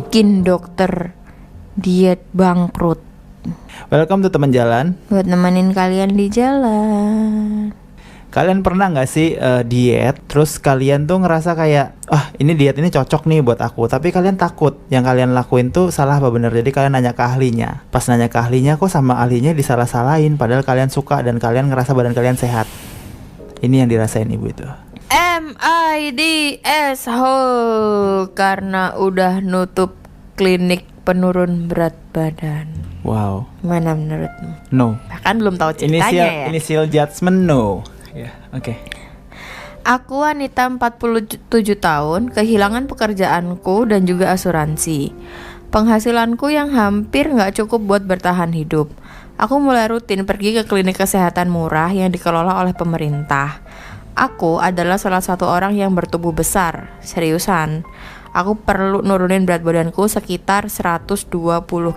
bikin dokter diet bangkrut. Welcome to teman jalan. Buat nemenin kalian di jalan. Kalian pernah gak sih diet, terus kalian tuh ngerasa kayak ini diet ini cocok nih buat aku, tapi kalian takut yang kalian lakuin tuh salah apa bener. Jadi kalian nanya ke ahlinya. Pas nanya ke ahlinya kok sama ahlinya disalah-salahin, padahal kalian suka dan kalian ngerasa badan kalian sehat. Ini yang dirasain ibu itu. MIDS karena udah nutup klinik penurun berat badan. Wow. Mana menurutmu? No. Bahkan belum tahu ceritanya Initial judgment no. Ya, oke. Aku wanita 47 tahun, kehilangan pekerjaanku dan juga asuransi. Penghasilanku yang hampir gak cukup buat bertahan hidup. Aku mulai rutin pergi ke klinik kesehatan murah yang dikelola oleh pemerintah. Aku adalah salah satu orang yang bertubuh besar, seriusan. Aku perlu nurunin berat badanku sekitar 120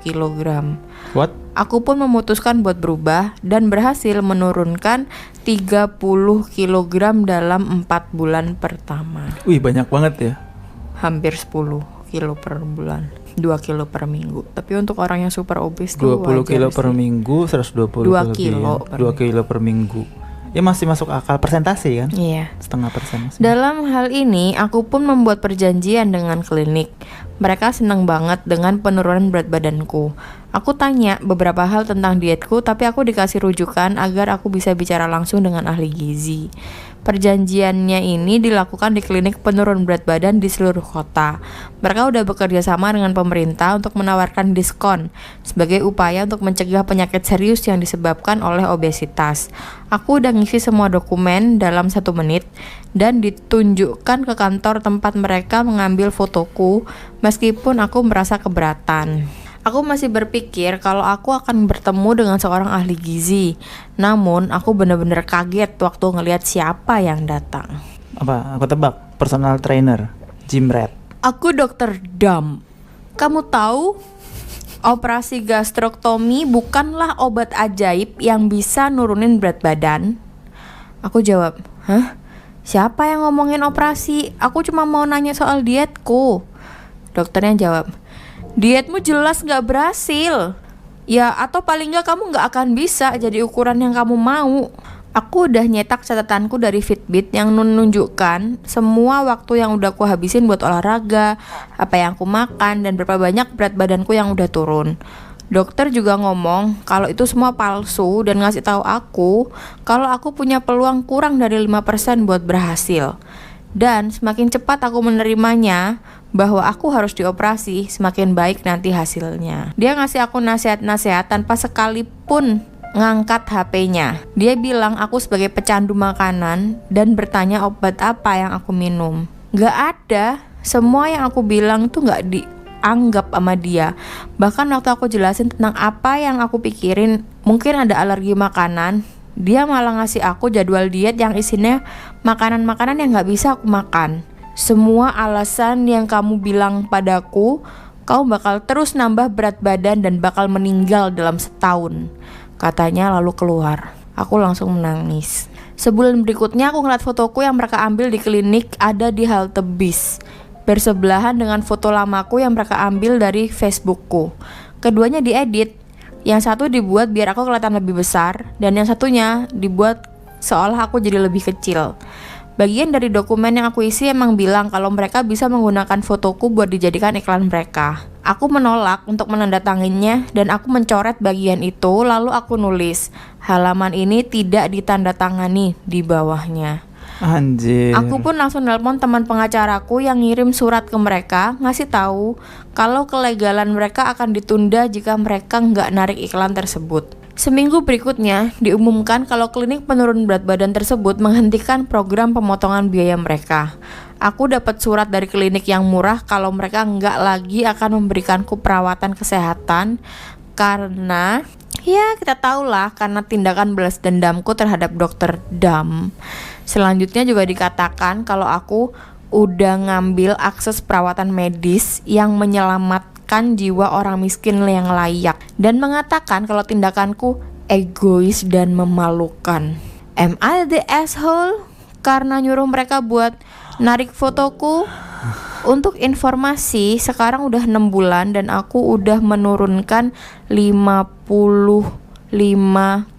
kg. What? Aku pun memutuskan buat berubah dan berhasil menurunkan 30 kg dalam 4 bulan pertama. Wih, banyak banget ya. Hampir 10 kilo per bulan, 2 kilo per minggu. Tapi untuk orang yang super obes 20 kilo per minggu, 120 2 kilo per 2 kilo per minggu. Ya masih masuk akal, persentase kan? Iya. 0,5%. Dalam hal ini, aku pun membuat perjanjian dengan klinik. Mereka senang banget dengan penurunan berat badanku. Aku tanya beberapa hal tentang dietku, tapi aku dikasih rujukan agar aku bisa bicara langsung dengan ahli gizi. Perjanjiannya ini dilakukan di klinik penurun berat badan di seluruh kota. Mereka udah bekerja sama dengan pemerintah untuk menawarkan diskon sebagai upaya untuk mencegah penyakit serius yang disebabkan oleh obesitas. Aku udah ngisi semua dokumen dalam 1 menit dan ditunjukkan ke kantor tempat mereka mengambil fotoku, meskipun aku merasa keberatan. Aku masih berpikir kalau aku akan bertemu dengan seorang ahli gizi. Namun aku benar-benar kaget waktu ngelihat siapa yang datang. Apa? Aku tebak. Personal trainer, gym rat. Aku dokter Dam. Kamu tahu, operasi gastrektomi bukanlah obat ajaib yang bisa nurunin berat badan. Aku jawab, hah? Siapa yang ngomongin operasi? Aku cuma mau nanya soal dietku. Dokternya jawab, dietmu jelas gak berhasil. Ya, atau paling gak kamu gak akan bisa jadi ukuran yang kamu mau. Aku udah nyetak catatanku dari Fitbit yang menunjukkan semua waktu yang udah aku habisin buat olahraga, apa yang aku makan, dan berapa banyak berat badanku yang udah turun. Dokter juga ngomong kalau itu semua palsu dan ngasih tahu aku kalau aku punya peluang kurang dari 5% buat berhasil. Dan semakin cepat aku menerimanya bahwa aku harus dioperasi, semakin baik nanti hasilnya. Dia ngasih aku nasihat-nasihat tanpa sekalipun ngangkat HP-nya. Dia bilang aku sebagai pecandu makanan dan bertanya obat apa yang aku minum. Gak ada. Semua yang aku bilang tuh gak dianggap sama dia. Bahkan waktu aku jelasin tentang apa yang aku pikirin, mungkin ada alergi makanan, dia malah ngasih aku jadwal diet yang isinya makanan-makanan yang gak bisa aku makan. Semua alasan yang kamu bilang padaku, kamu bakal terus nambah berat badan dan bakal meninggal dalam setahun, katanya lalu keluar. Aku langsung menangis. Sebulan berikutnya aku ngeliat fotoku yang mereka ambil di klinik ada di halte bis, bersebelahan dengan foto lamaku yang mereka ambil dari Facebookku. Keduanya diedit. Yang satu dibuat biar aku kelihatan lebih besar, dan yang satunya dibuat seolah aku jadi lebih kecil. Bagian dari dokumen yang aku isi emang bilang kalau mereka bisa menggunakan fotoku buat dijadikan iklan mereka. Aku menolak untuk menandatanganinya dan aku mencoret bagian itu, lalu aku nulis, halaman ini tidak ditandatangani di bawahnya. Anjir. Aku pun langsung nelpon teman pengacaraku yang ngirim surat ke mereka, ngasih tahu kalau kelegalan mereka akan ditunda jika mereka nggak narik iklan tersebut. Seminggu berikutnya diumumkan kalau klinik penurun berat badan tersebut menghentikan program pemotongan biaya mereka. Aku dapat surat dari klinik yang murah kalau mereka nggak lagi akan memberikanku perawatan kesehatan karena ya kita tahulah karena tindakan balas dendamku terhadap dokter Dam. Selanjutnya juga dikatakan kalau aku udah ngambil akses perawatan medis yang menyelamatkan jiwa orang miskin yang layak, dan mengatakan kalau tindakanku egois dan memalukan. Am I the asshole? Karena nyuruh mereka buat narik fotoku? Untuk informasi, sekarang udah 6 bulan dan aku udah menurunkan 55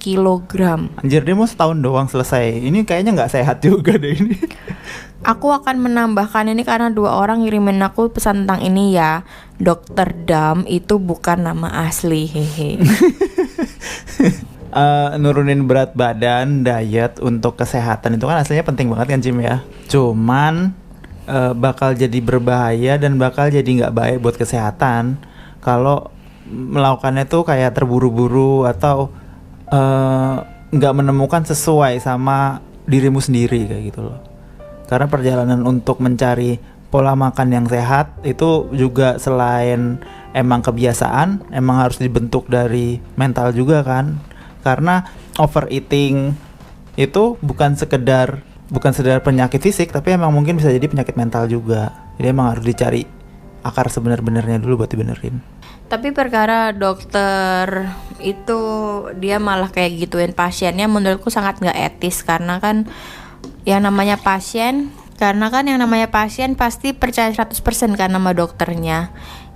kilogram. Anjir, dia mau setahun doang selesai. Ini kayaknya nggak sehat juga deh ini. Aku akan menambahkan ini karena 2 orang ngirimin aku pesan tentang ini ya. Dokter Dam itu bukan nama asli, hehe. Nurunin berat badan, diet untuk kesehatan itu kan aslinya penting banget kan, Jim ya. Cuman bakal jadi berbahaya dan bakal jadi nggak baik buat kesehatan kalau melakukannya tuh kayak terburu-buru atau nggak menemukan sesuai sama dirimu sendiri kayak gitu loh. Karena perjalanan untuk mencari pola makan yang sehat itu juga selain emang kebiasaan, emang harus dibentuk dari mental juga kan. Karena overeating itu bukan sekedar penyakit fisik, tapi emang mungkin bisa jadi penyakit mental juga. Jadi emang harus dicari akar sebenar-benarnya dulu buat dibenerin. Tapi perkara dokter itu dia malah kayak gituin pasiennya, menurutku sangat nggak etis karena kan yang namanya pasien pasti percaya 100% kan sama dokternya.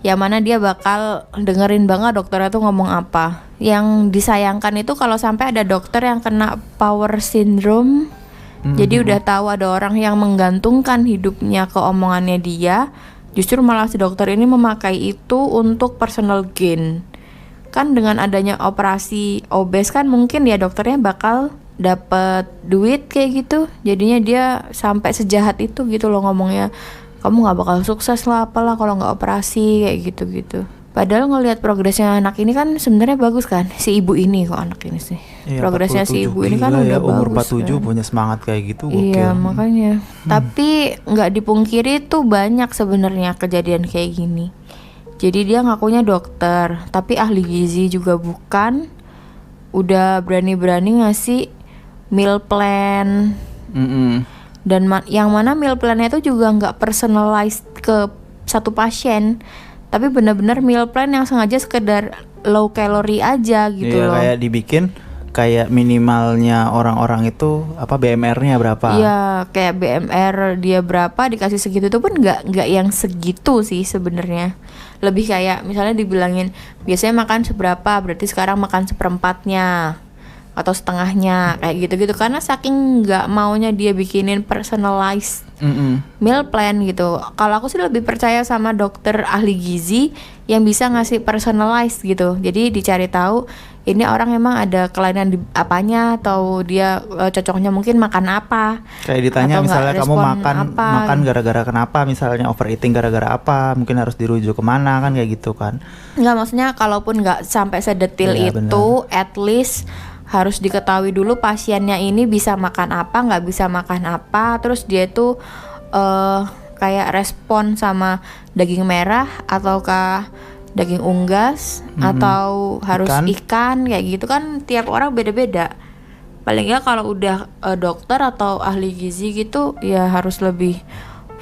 Yang mana dia bakal dengerin banget dokternya tuh ngomong apa. Yang disayangkan itu kalau sampai ada dokter yang kena power syndrome. Jadi udah tahu ada orang yang menggantungkan hidupnya ke omongannya dia, justru malah si dokter ini memakai itu untuk personal gain. Kan dengan adanya operasi obes kan mungkin ya dokternya bakal dapat duit kayak gitu. Jadinya dia sampai sejahat itu gitu loh ngomongnya. Kamu nggak bakal sukses lah apalah kalau nggak operasi kayak gitu. Padahal ngelihat progresnya anak ini kan sebenarnya bagus kan. Si ibu ini kok anak ini sih. Iya, progresnya si ibu ini kan ya, udah umur bagus 47 kan. punya semangat kayak gitu. Iya makanya. Tapi nggak dipungkiri tuh banyak sebenarnya kejadian kayak gini. Jadi dia ngakunya dokter, tapi ahli gizi juga bukan. Udah berani-berani ngasih meal plan. Dan yang mana meal plan-nya itu juga nggak personalized ke satu pasien, tapi benar-benar meal plan yang sengaja sekedar low calorie aja gitu iya, loh. Kayak dibikin kayak minimalnya orang-orang itu apa BMR-nya berapa? Iya, kayak BMR dia berapa dikasih segitu tuh pun nggak yang segitu sih sebenarnya. Lebih kayak misalnya dibilangin biasanya makan seberapa, berarti sekarang makan seperempatnya atau setengahnya kayak gitu-gitu karena saking nggak maunya dia bikinin personalized meal plan gitu. Kalau aku sih lebih percaya sama dokter ahli gizi yang bisa ngasih personalized gitu. Jadi dicari tahu ini orang emang ada kelainan di apanya atau dia cocoknya mungkin makan apa. Kayak ditanya atau misalnya nggak kamu respon makan gara-gara kenapa, misalnya overeating gara-gara apa, mungkin harus dirujuk kemana kan kayak gitu kan. Nggak, maksudnya kalaupun nggak sampai sedetil Iya, itu at least harus diketahui dulu pasiennya ini bisa makan apa, nggak bisa makan apa, terus dia tuh kayak respon sama daging merah ataukah daging unggas atau harus ikan kayak gitu kan tiap orang beda-beda. Paling nggak kalau udah dokter atau ahli gizi gitu ya harus lebih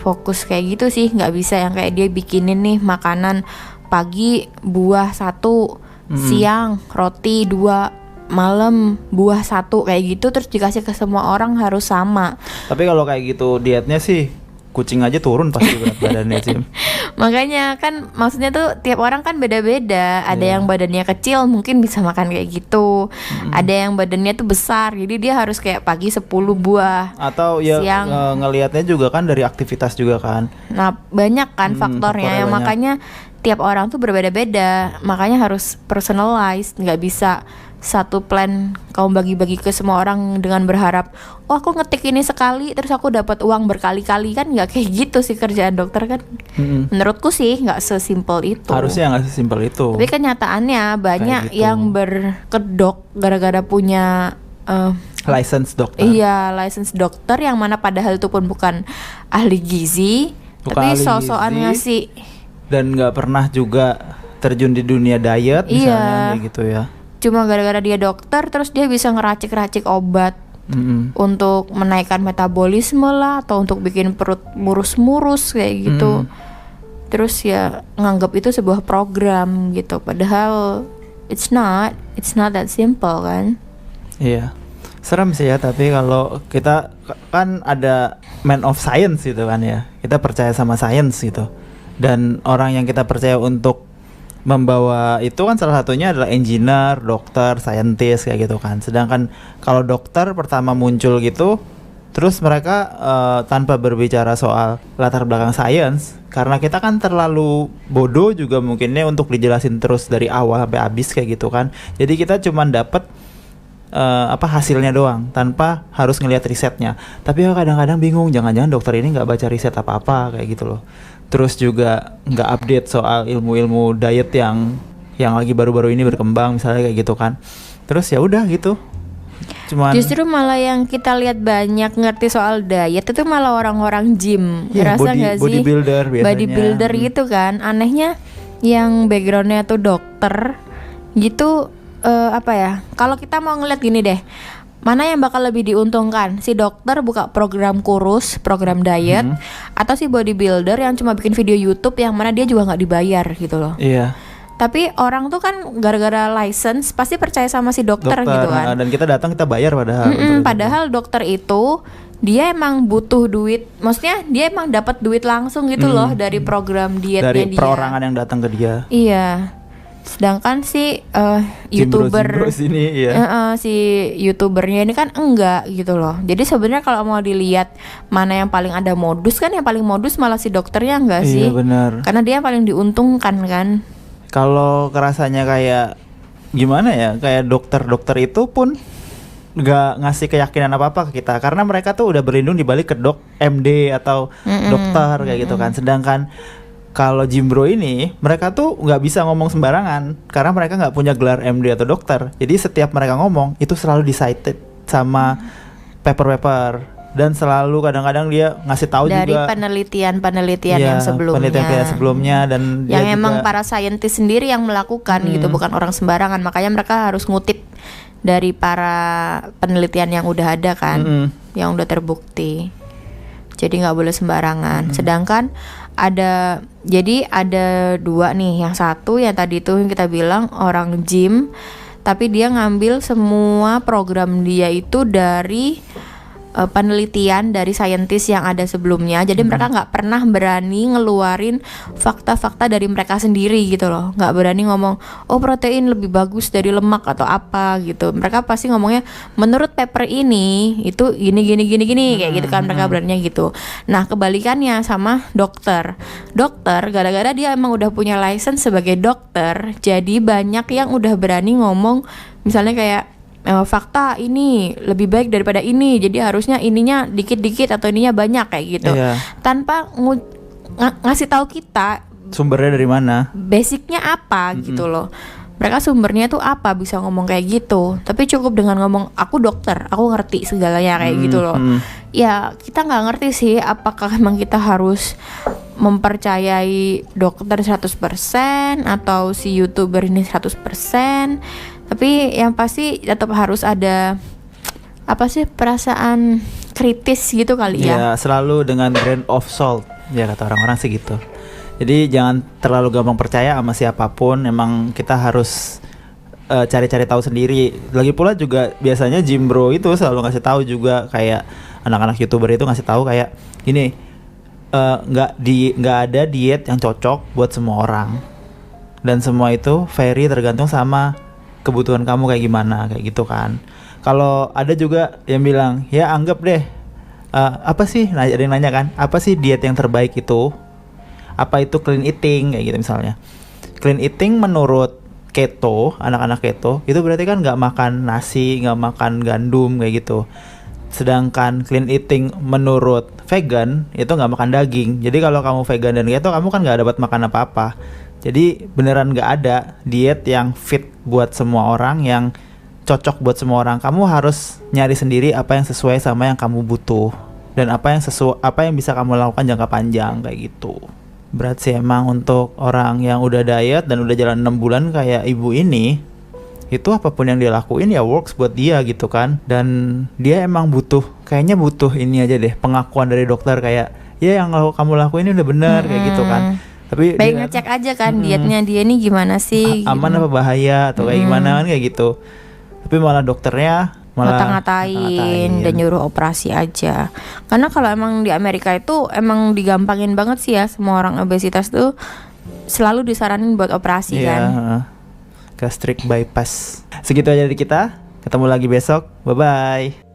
fokus kayak gitu sih, nggak bisa yang kayak dia bikinin nih makanan pagi buah 1, siang roti 2, malam buah 1 kayak gitu terus dikasih ke semua orang harus sama. Tapi kalau kayak gitu dietnya sih kucing aja turun pasti berat badannya sih. Makanya kan maksudnya tuh tiap orang kan beda-beda. Ada yang badannya kecil mungkin bisa makan kayak gitu. Ada yang badannya tuh besar jadi dia harus kayak pagi 10 buah. Atau ya siang. Ngelihatnya juga kan dari aktivitas juga kan. Nah banyak kan faktornya yang banyak. makanya tiap orang tuh berbeda-beda. Makanya harus personalized, nggak bisa satu plan kamu bagi-bagi ke semua orang dengan berharap oh aku ngetik ini sekali terus aku dapat uang berkali-kali, kan nggak kayak gitu sih kerjaan dokter kan. Menurutku sih nggak sesimpel itu. Harusnya nggak sesimpel itu. Tapi kenyataannya banyak gitu. yang berkedok gara-gara punya License dokter. iya license dokter yang mana padahal itu pun bukan ahli gizi, Bukan tapi ahli sosokan gizi. ngasih. Dan nggak pernah juga terjun di dunia diet misalnya kayak gitu ya. Cuma gara-gara dia dokter terus dia bisa ngeracik-racik obat untuk menaikkan metabolisme lah atau untuk bikin perut murus-murus kayak gitu. Terus ya nganggap itu sebuah program gitu. Padahal it's not that simple kan. Iya. Serem sih ya, tapi kalau kita kan ada man of science gitu kan ya. Kita percaya sama science gitu. Dan orang yang kita percaya untuk membawa itu kan salah satunya adalah engineer, dokter, scientist kayak gitu kan. Sedangkan kalau dokter pertama muncul gitu, terus mereka tanpa berbicara soal latar belakang science, karena kita kan terlalu bodoh juga mungkinnya untuk dijelasin terus dari awal sampai habis kayak gitu kan. Jadi kita cuman dapet hasilnya doang tanpa harus ngelihat risetnya. Tapi kadang-kadang bingung, jangan-jangan dokter ini nggak baca riset apa-apa kayak gitu loh. Terus juga nggak update soal ilmu-ilmu diet yang lagi baru-baru ini berkembang misalnya kayak gitu kan. Terus ya udah gitu. Cuman Justru malah yang kita lihat banyak ngerti soal diet itu malah orang-orang gym. ya, Rasa nggak sih? bodybuilder biasanya. Bodybuilder gitu kan. Anehnya yang backgroundnya tuh dokter gitu, kalau kita mau ngeliat gini deh, mana yang bakal lebih diuntungkan? Si dokter buka program kurus, program diet, atau si bodybuilder yang cuma bikin video YouTube yang mana dia juga nggak dibayar gitu loh. Iya. Tapi orang tuh kan gara-gara license pasti percaya sama si dokter gitu kan. Dan kita datang kita bayar padahal. Padahal dokter itu dia emang butuh duit, maksudnya dia emang dapat duit langsung gitu loh dari program dietnya dari dia. perorangan yang datang ke dia. Iya. Sedangkan si YouTuber Jimbro sini, iya. si YouTubernya ini kan enggak gitu loh. Jadi sebenarnya kalau mau dilihat mana yang paling ada modus, kan yang paling modus malah si dokternya enggak sih? Iya benar. Karena dia yang paling diuntungkan kan. Kalau kerasanya kayak gimana ya, kayak dokter-dokter itu pun nggak ngasih keyakinan apa-apa ke kita, karena mereka tuh udah berlindung di balik kedok MD atau dokter kayak gitu kan. Sedangkan kalau Jimbro ini, mereka tuh nggak bisa ngomong sembarangan karena mereka nggak punya gelar MD atau dokter. Jadi setiap mereka ngomong itu selalu di-cited sama paper-paper, dan selalu kadang-kadang dia ngasih tahu dari juga penelitian yang sebelumnya. Penelitian sebelumnya, dan yang dia emang juga, para saintis sendiri yang melakukan gitu, bukan orang sembarangan. Makanya mereka harus ngutip dari para penelitian yang udah ada kan, yang udah terbukti. Jadi nggak boleh sembarangan. Sedangkan ada dua nih. Yang satu yang tadi tuh yang kita bilang orang gym, tapi dia ngambil semua program dia itu dari penelitian dari saintis yang ada sebelumnya. Jadi mereka nggak pernah berani ngeluarin fakta-fakta dari mereka sendiri gitu loh. Nggak berani ngomong, oh protein lebih bagus dari lemak atau apa gitu. Mereka pasti ngomongnya menurut paper ini itu gini kayak gitu kan. Mereka beraninya gitu. Nah kebalikannya sama dokter. Dokter gara-gara dia emang udah punya license sebagai dokter, jadi banyak yang udah berani ngomong misalnya kayak fakta ini lebih baik daripada ini, jadi harusnya ininya dikit-dikit atau ininya banyak kayak gitu. Tanpa ngasih tahu kita sumbernya dari mana, basicnya apa gitu loh. Mereka sumbernya tuh apa bisa ngomong kayak gitu. Tapi cukup dengan ngomong aku dokter, aku ngerti segalanya kayak gitu loh. Ya kita nggak ngerti sih apakah memang kita harus mempercayai dokter 100% atau si YouTuber ini 100%. Tapi yang pasti tetap harus ada perasaan kritis gitu kali ya. Ya selalu dengan grain of salt ya kata orang-orang sih gitu. Jadi jangan terlalu gampang percaya sama siapapun. Emang kita harus cari-cari tahu sendiri. Lagi pula juga biasanya Jimbro itu selalu ngasih tahu juga, kayak anak-anak YouTuber itu ngasih tahu kayak gini, nggak ada diet yang cocok buat semua orang, dan semua itu vary tergantung sama kebutuhan kamu kayak gimana kayak gitu kan. Kalau ada juga yang bilang ya anggap deh apa sih, nah ada yang nanya kan, apa sih diet yang terbaik itu, apa itu clean eating kayak gitu misalnya. Clean eating menurut keto, anak-anak keto itu berarti kan nggak makan nasi, nggak makan gandum kayak gitu. Sedangkan clean eating menurut vegan itu nggak makan daging. Jadi kalau kamu vegan dan keto, kamu kan nggak dapat makan apa-apa. Jadi beneran nggak ada diet yang fit buat semua orang, yang cocok buat semua orang. Kamu harus nyari sendiri apa yang sesuai sama yang kamu butuh, dan apa yang bisa kamu lakukan jangka panjang kayak gitu. Berat sih emang untuk orang yang udah diet dan udah jalan 6 bulan kayak ibu ini. Itu apapun yang dia lakuin ya works buat dia gitu kan. Dan dia emang kayaknya butuh ini aja deh, pengakuan dari dokter kayak ya yang kamu lakuin ini udah benar kayak gitu kan. Tapi baik ngecek aja kan dietnya dia nih gimana sih, aman gitu. Apa bahaya atau kayak gimana kan kayak gitu. Tapi malah dokternya malah ngata-ngatain dan nyuruh operasi aja. Karena kalau emang di Amerika itu emang digampangin banget sih ya, semua orang obesitas tuh selalu disaranin buat operasi Iya, kan. gastric bypass. Segitu aja dari kita. Ketemu lagi besok. Bye bye.